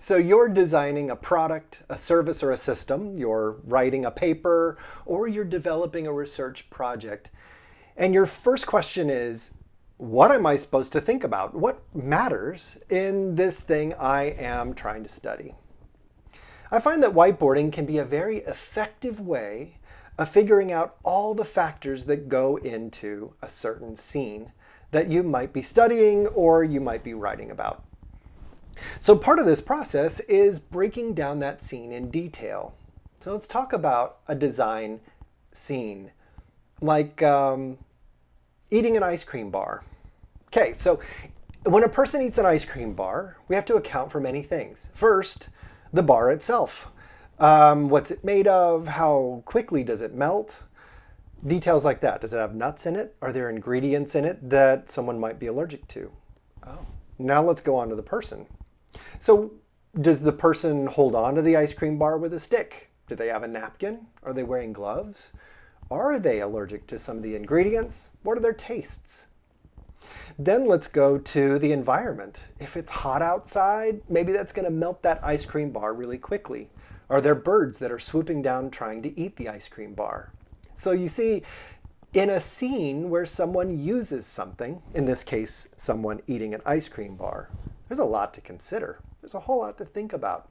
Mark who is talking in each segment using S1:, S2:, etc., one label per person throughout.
S1: So you're designing a product, a service, or a system, you're writing a paper, or you're developing a research project. And your first question is, what am I supposed to think about? What matters in this thing I am trying to study? I find that whiteboarding can be a very effective way of figuring out all the factors that go into a certain scene that you might be studying or you might be writing about. So part of this process is breaking down that scene in detail. So let's talk about a design scene, like eating an ice cream bar. Okay, so when a person eats an ice cream bar, we have to account for many things. First, the bar itself. What's it made of? How quickly does it melt? Details like that. Does it have nuts in it? Are there ingredients in it that someone might be allergic to? Oh, now let's go on to the person. So does the person hold on to the ice cream bar with a stick? Do they have a napkin? Are they wearing gloves? Are they allergic to some of the ingredients? What are their tastes? Then let's go to the environment. If it's hot outside, maybe that's going to melt that ice cream bar really quickly. Are there birds that are swooping down trying to eat the ice cream bar? So you see, in a scene where someone uses something, in this case, someone eating an ice cream bar, there's a lot to consider. There's a whole lot to think about.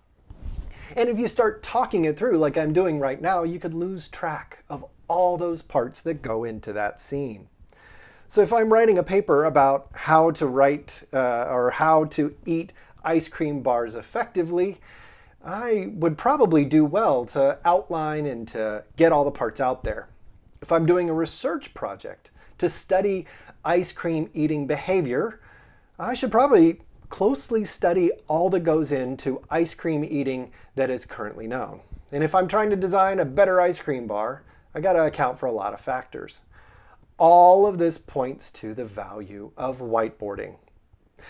S1: And if you start talking it through like I'm doing right now, you could lose track of all those parts that go into that scene. So if I'm writing a paper about how to write or how to eat ice cream bars effectively, I would probably do well to outline and to get all the parts out there. If I'm doing a research project to study ice cream eating behavior, I should probably closely study all that goes into ice cream eating that is currently known. And if I'm trying to design a better ice cream bar, I got to account for a lot of factors. All of this points to the value of whiteboarding.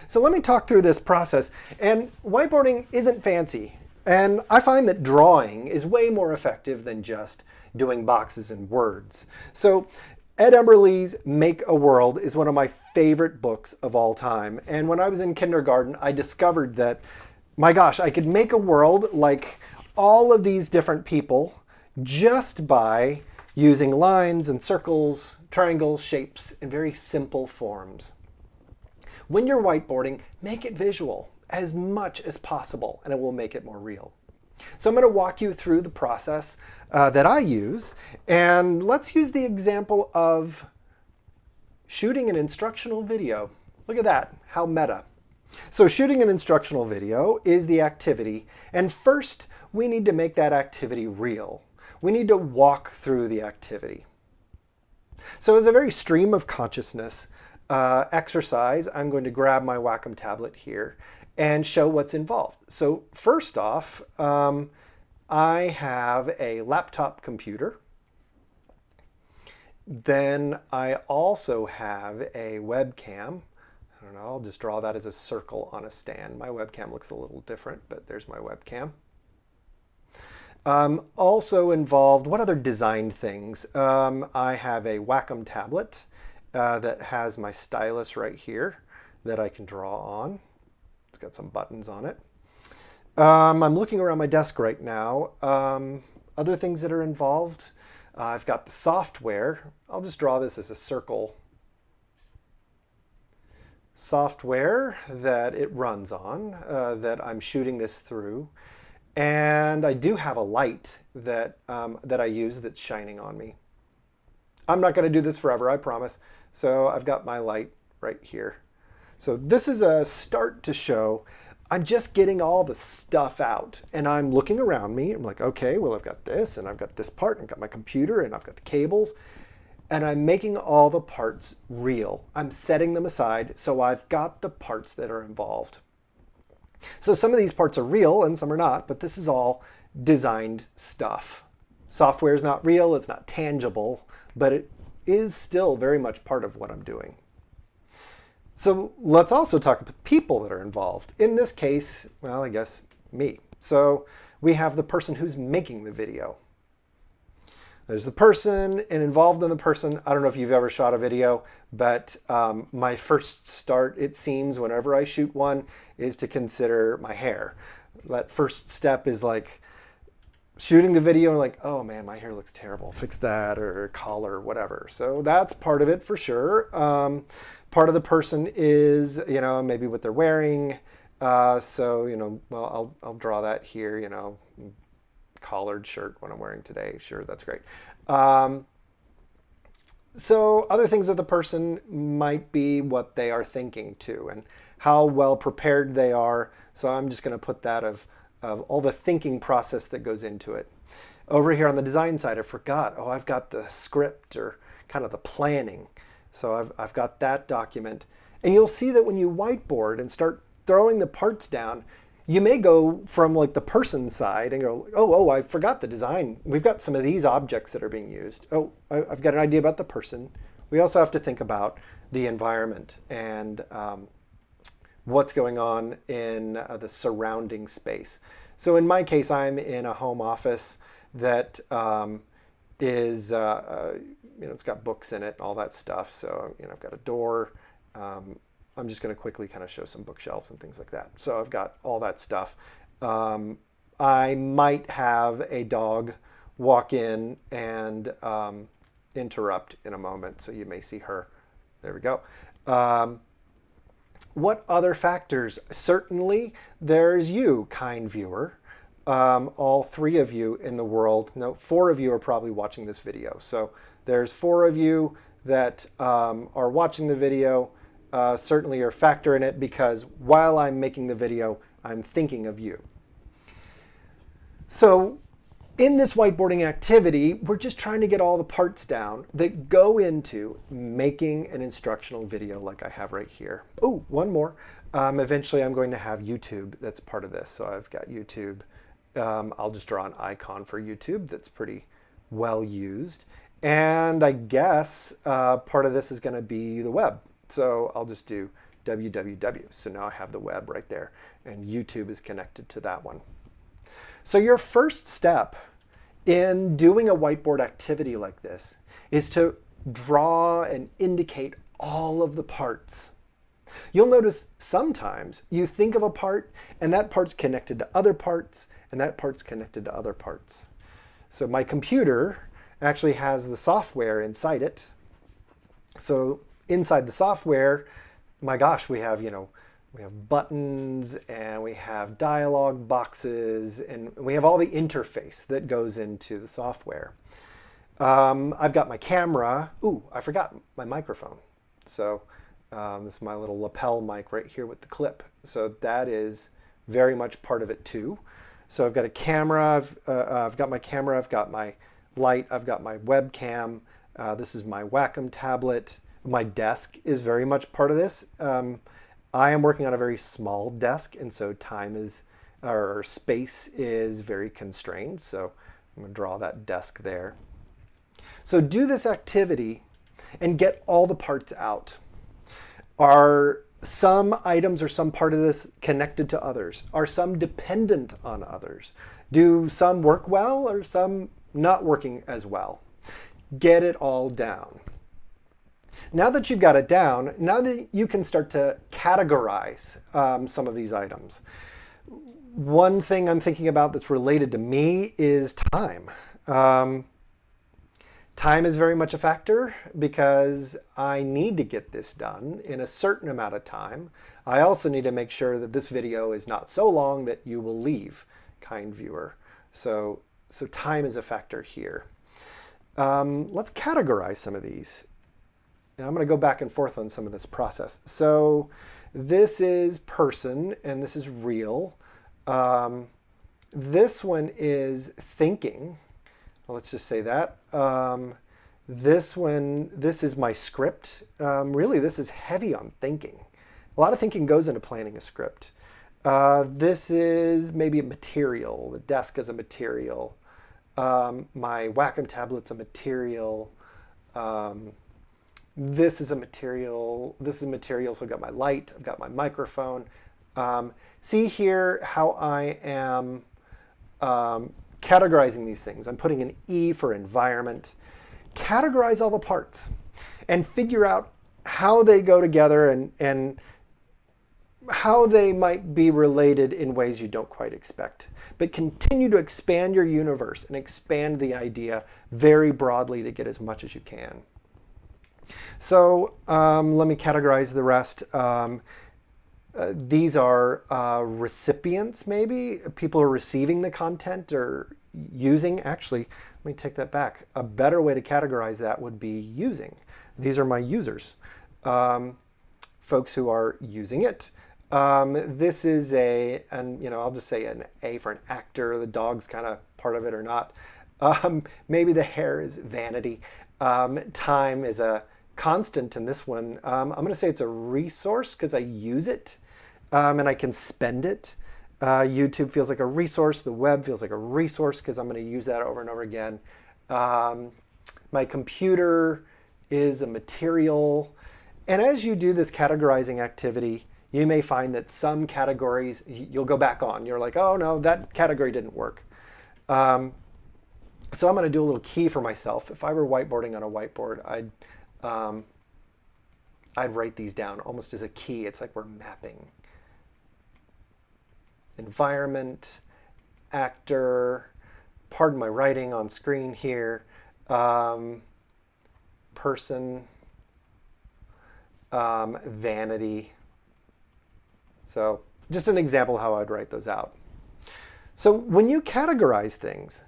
S1: So let me talk through this process. And whiteboarding isn't fancy. And I find that drawing is way more effective than just doing boxes and words. So Ed Emberley's Make a World is one of my favorite books of all time. And when I was in kindergarten, I discovered that, my gosh, I could make a world like all of these different people just by using lines and circles, triangles, shapes, and very simple forms. When you're whiteboarding, make it visual as much as possible, and it will make it more real. So I'm going to walk you through the process that I use, and let's use the example of shooting an instructional video. Look at that, how meta. So shooting an instructional video is the activity, and first we need to make that activity real. We need to walk through the activity. So as a very stream of consciousness exercise, I'm going to grab my Wacom tablet here and show what's involved. So first off, I have a laptop computer. Then I also have a webcam. I don't know, I'll just draw that as a circle on a stand. My webcam looks a little different, but there's my webcam. Also involved, what other design things? I have a Wacom tablet that has my stylus right here that I can draw on. It's got some buttons on it. I'm looking around my desk right now. Other things that are involved, I've got the software. I'll just draw this as a circle. Software that it runs on, that I'm shooting this through. And I do have a light that I use that's shining on me. I'm not going to do this forever, I promise. So I've got my light right here. So this is a start to show I'm just getting all the stuff out, and I'm looking around me. I'm like, okay, well, I've got this, and I've got this part, and I've got my computer, and I've got the cables, and I'm making all the parts real. I'm setting them aside, so I've got the parts that are involved. So some of these parts are real and some are not, but this is all designed stuff. Software is not real, it's not tangible, but it is still very much part of what I'm doing. So let's also talk about people that are involved. In this case, well, I guess me. So we have the person who's making the video. There's the person, and involved in the person, I don't know if you've ever shot a video, but my first start, it seems, whenever I shoot one, is to consider my hair. That first step is like shooting the video and like, oh man, my hair looks terrible. Fix that, or collar, whatever. So that's part of it for sure. Part of the person is, maybe what they're wearing. So, well, I'll draw that here, collared shirt, what I'm wearing today. Sure, that's great. So other things of the person might be what they are thinking too, and how well prepared they are. So I'm just going to put that of all the thinking process that goes into it. Over here on the design side, I forgot, I've got the script, or kind of the planning. So I've got that document. And you'll see that when you whiteboard and start throwing the parts down, you may go from like the person side and go, oh, I forgot the design. We've got some of these objects that are being used. Oh, I've got an idea about the person. We also have to think about the environment and what's going on in the surrounding space. So in my case, I'm in a home office that is, it's got books in it, all that stuff. So, I've got a door. I'm just going to quickly kind of show some bookshelves and things like that. So I've got all that stuff. I might have a dog walk in and interrupt in a moment. So you may see her. There we go. What other factors? Certainly there's you, kind viewer. All three of you in the world, no, four of you are probably watching this video. So there's four of you that are watching the video. Certainly are a factor in it, because while I'm making the video, I'm thinking of you. So in this whiteboarding activity, we're just trying to get all the parts down that go into making an instructional video like I have right here. Oh, one more. Eventually I'm going to have YouTube that's part of this. So I've got YouTube. I'll just draw an icon for YouTube that's pretty well used. And I guess part of this is going to be the web. So I'll just do www. So now I have the web right there, and YouTube is connected to that one. So your first step in doing a whiteboard activity like this is to draw and indicate all of the parts. You'll notice sometimes you think of a part and that part's connected to other parts and that part's connected to other parts. So my computer actually has the software inside it. So inside the software, my gosh, we have buttons and we have dialog boxes and we have all the interface that goes into the software. I've got my camera. Ooh, I forgot my microphone. So this is my little lapel mic right here with the clip. So that is very much part of it too. So I've got a camera, I've got my camera, I've got my light, I've got my webcam. This is my Wacom tablet. My desk is very much part of this. I am working on a very small desk, and so space is very constrained. So I'm going to draw that desk there. So do this activity and get all the parts out. Are some items or some part of this connected to others? Are some dependent on others? Do some work well or some not working as well? Get it all down. Now that you've got it down, now that you can start to categorize some of these items. One thing I'm thinking about that's related to me is time. Time is very much a factor because I need to get this done in a certain amount of time. I also need to make sure that this video is not so long that you will leave, kind viewer. So time is a factor here. Let's categorize some of these. Now I'm going to go back and forth on some of this process. So this is person and this is real. This one is thinking. Well, let's just say that. This is my script. Really, this is heavy on thinking. A lot of thinking goes into planning a script. This is maybe a material. The desk is a material. My Wacom tablet's a material. This is a material. This is a material. So I've got my light. I've got my microphone. See here how I am categorizing these things. I'm putting an E for environment. Categorize all the parts and figure out how they go together and how they might be related in ways you don't quite expect. But continue to expand your universe and expand the idea very broadly to get as much as you can. So let me categorize the rest. These are recipients, maybe people who are receiving the content or using. Actually, let me take that back. A better way to categorize that would be using. These are my users, folks who are using it. This is and I'll just say an A for an actor. The dog's kind of part of it or not. Maybe the hair is vanity. Time is a constant in this one. I'm going to say it's a resource because I use it and I can spend it. YouTube feels like a resource. The web feels like a resource because I'm going to use that over and over again. My computer is a material. And as you do this categorizing activity, you may find that some categories you'll go back on. You're like, oh no, that category didn't work. So I'm going to do a little key for myself. If I were whiteboarding on a whiteboard, I'd write these down almost as a key. It's like we're mapping. Environment, actor, pardon my writing on screen here, person, vanity. So just an example how I'd write those out. So when you categorize things,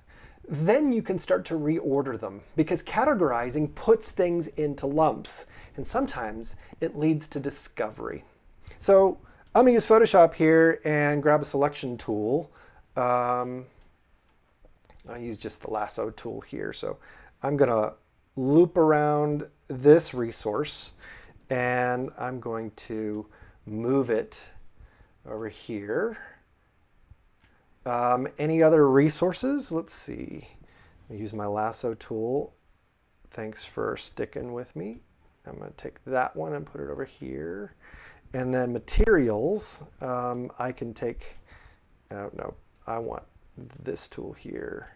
S1: then you can start to reorder them because categorizing puts things into lumps and sometimes it leads to discovery. So I'm going to use Photoshop here and grab a selection tool. I'll use just the lasso tool here. So I'm going to loop around this resource and I'm going to move it over here. Any other resources? Let's see. I'll use my lasso tool. Thanks for sticking with me. I'm going to take that one and put it over here. And then materials, I can take, no, I want this tool here.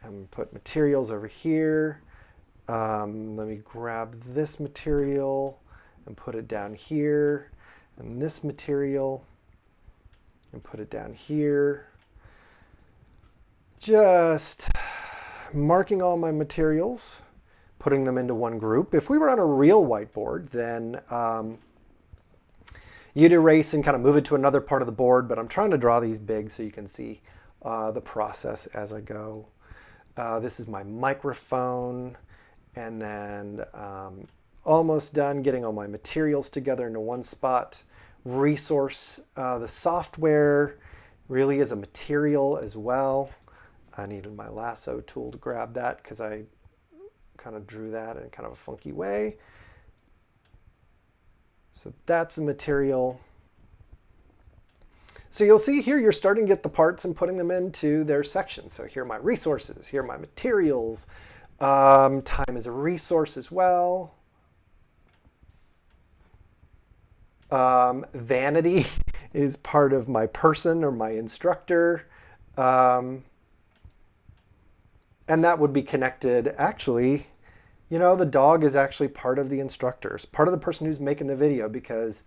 S1: I'm going to put materials over here. Let me grab this material and put it down here. And this material and put it down here. Just marking all my materials, putting them into one group. If we were on a real whiteboard, then you'd erase and kind of move it to another part of the board, but I'm trying to draw these big so you can see the process as I go. This is my microphone, and then almost done getting all my materials together into one spot. Resource, the software really is a material as well. I needed my lasso tool to grab that because I kind of drew that in kind of a funky way. So that's a material. So you'll see here you're starting to get the parts and putting them into their sections. So here are my resources, here are my materials. Time is a resource as well. Vanity is part of my person or my instructor. And that would be connected, actually, the dog is actually part of the instructors, part of the person who's making the video, because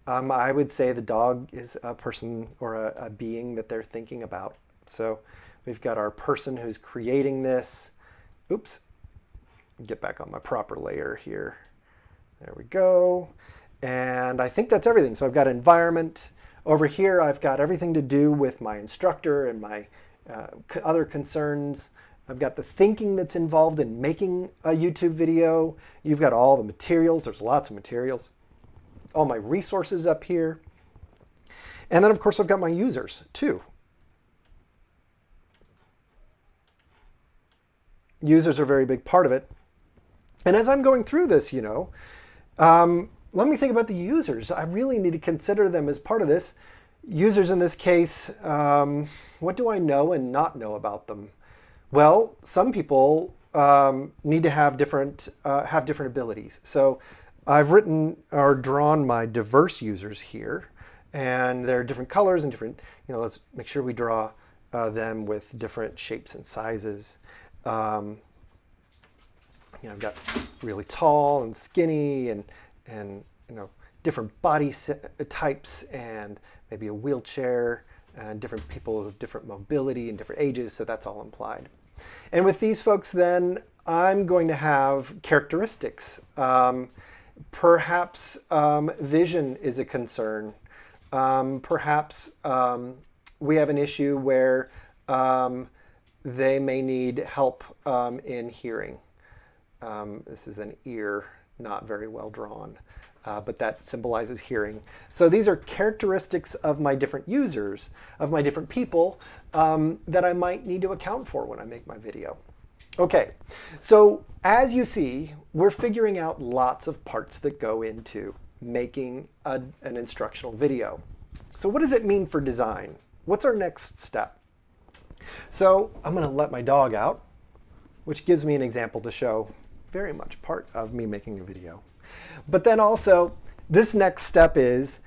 S1: I would say the dog is a person or a being that they're thinking about. So we've got our person who's creating this. Oops, get back on my proper layer here. There we go. And I think that's everything. So I've got environment. Over here, I've got everything to do with my instructor and my other concerns. I've got the thinking that's involved in making a YouTube video. You've got all the materials. There's lots of materials. All my resources up here. And then, of course, I've got my users, too. Users are a very big part of it. And as I'm going through this, let me think about the users. I really need to consider them as part of this. Users in this case, what do I know and not know about them? Well, some people need to have different abilities. So I've written or drawn my diverse users here, and they're different colors and different, let's make sure we draw them with different shapes and sizes. I've got really tall and skinny and different body types and maybe a wheelchair and different people with different mobility and different ages, so that's all implied. And with these folks then, I'm going to have characteristics. Perhaps vision is a concern. Perhaps we have an issue where they may need help in hearing. This is an ear, not very well drawn, but that symbolizes hearing. So these are characteristics of my different users, of my different people that I might need to account for when I make my video. Okay, so as you see, we're figuring out lots of parts that go into making an instructional video. So what does it mean for design? What's our next step? So I'm going to let my dog out, which gives me an example to show very much part of me making a video. But then also, this next step is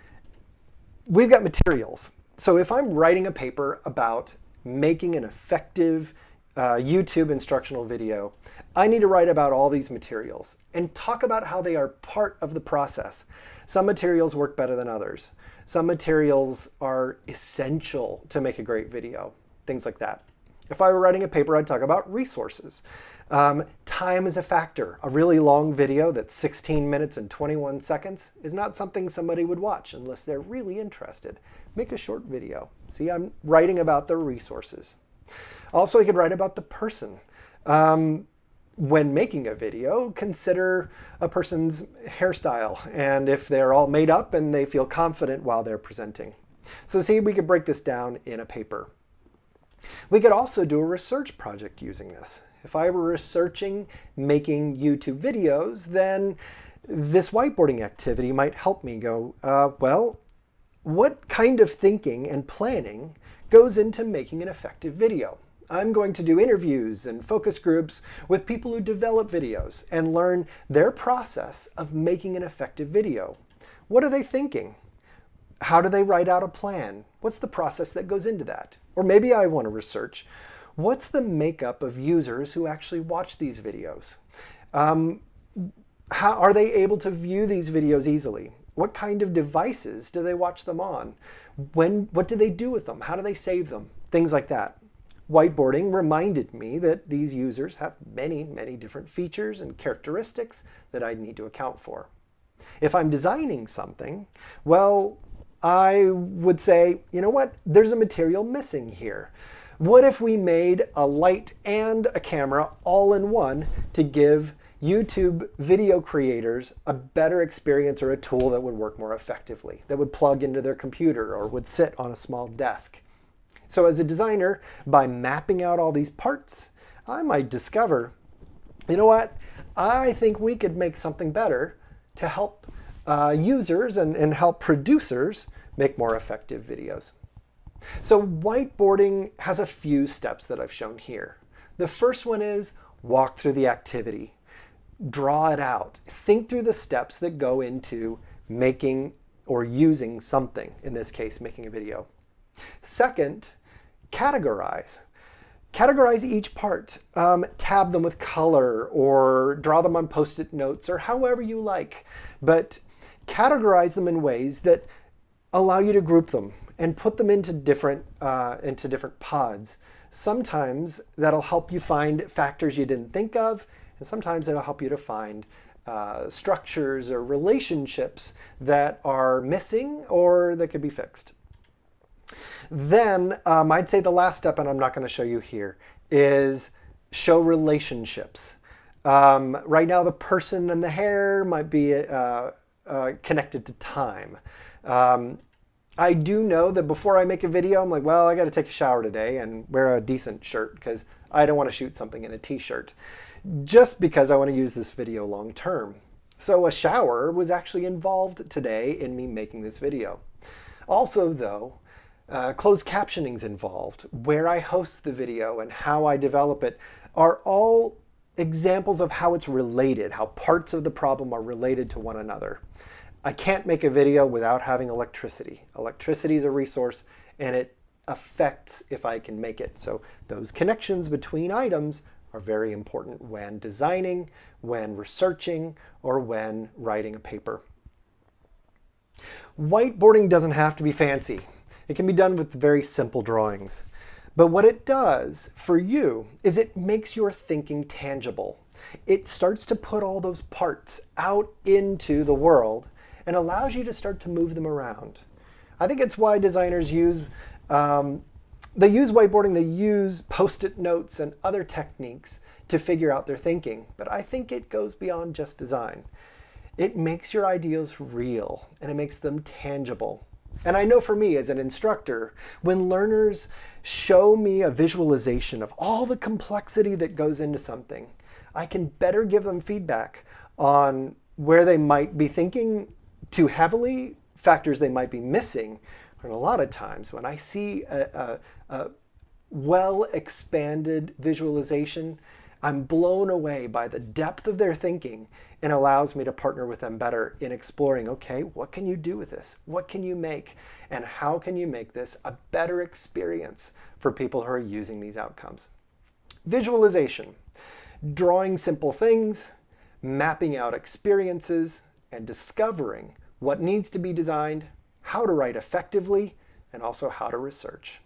S1: we've got materials. So if I'm writing a paper about making an effective YouTube instructional video, I need to write about all these materials and talk about how they are part of the process. Some materials work better than others. Some materials are essential to make a great video, things like that. If I were writing a paper, I'd talk about resources. Time is a factor. A really long video that's 16 minutes and 21 seconds is not something somebody would watch unless they're really interested. Make a short video. See, I'm writing about the resources. Also, I could write about the person. When making a video, consider a person's hairstyle and if they're all made up and they feel confident while they're presenting. So see, we could break this down in a paper. We could also do a research project using this. If I were researching making YouTube videos, then this whiteboarding activity might help me go, well, what kind of thinking and planning goes into making an effective video? I'm going to do interviews and focus groups with people who develop videos and learn their process of making an effective video. What are they thinking? How do they write out a plan? What's the process that goes into that? Or maybe I want to research, what's the makeup of users who actually watch these videos? How are they able to view these videos easily? What kind of devices do they watch them on? What do they do with them? How do they save them? Things like that. Whiteboarding reminded me that these users have many, many different features and characteristics that I need to account for. If I'm designing something, well, I would say, you know what? There's a material missing here. What if we made a light and a camera all in one to give YouTube video creators a better experience or a tool that would work more effectively, that would plug into their computer or would sit on a small desk? So as a designer, by mapping out all these parts, I might discover, you know what? I think we could make something better to help users and help producers make more effective videos. So whiteboarding has a few steps that I've shown here. The first one is walk through the activity. Draw it out. Think through the steps that go into making or using something, in this case, making a video. Second, categorize. Categorize each part. Tab them with color or draw them on Post-it notes or however you like. But categorize them in ways that allow you to group them and put them into different pods. Sometimes that'll help you find factors you didn't think of, and sometimes it'll help you to find structures or relationships that are missing or that could be fixed. Then I'd say the last step, and I'm not going to show you here, is show relationships. Right now the person and the hair might be connected to time. I do know that before I make a video, I'm like, well, I got to take a shower today and wear a decent shirt because I don't want to shoot something in a t-shirt just because I want to use this video long term. So a shower was actually involved today in me making this video. Also though, closed captioning is involved. Where I host the video and how I develop it are all examples of how it's related, how parts of the problem are related to one another. I can't make a video without having electricity. Electricity is a resource and it affects if I can make it. So those connections between items are very important when designing, when researching, or when writing a paper. Whiteboarding doesn't have to be fancy. It can be done with very simple drawings. But what it does for you is it makes your thinking tangible. It starts to put all those parts out into the world and allows you to start to move them around. I think it's why designers use whiteboarding, they use post-it notes and other techniques to figure out their thinking. But I think it goes beyond just design. It makes your ideas real and it makes them tangible. And I know for me as an instructor, when learners show me a visualization of all the complexity that goes into something, I can better give them feedback on where they might be thinking too heavily, factors they might be missing. And a lot of times when I see a well-expanded visualization, I'm blown away by the depth of their thinking and allows me to partner with them better in exploring, okay, what can you do with this? What can you make? And how can you make this a better experience for people who are using these outcomes? Visualization, drawing simple things, mapping out experiences, and discovering what needs to be designed, how to write effectively, and also how to research.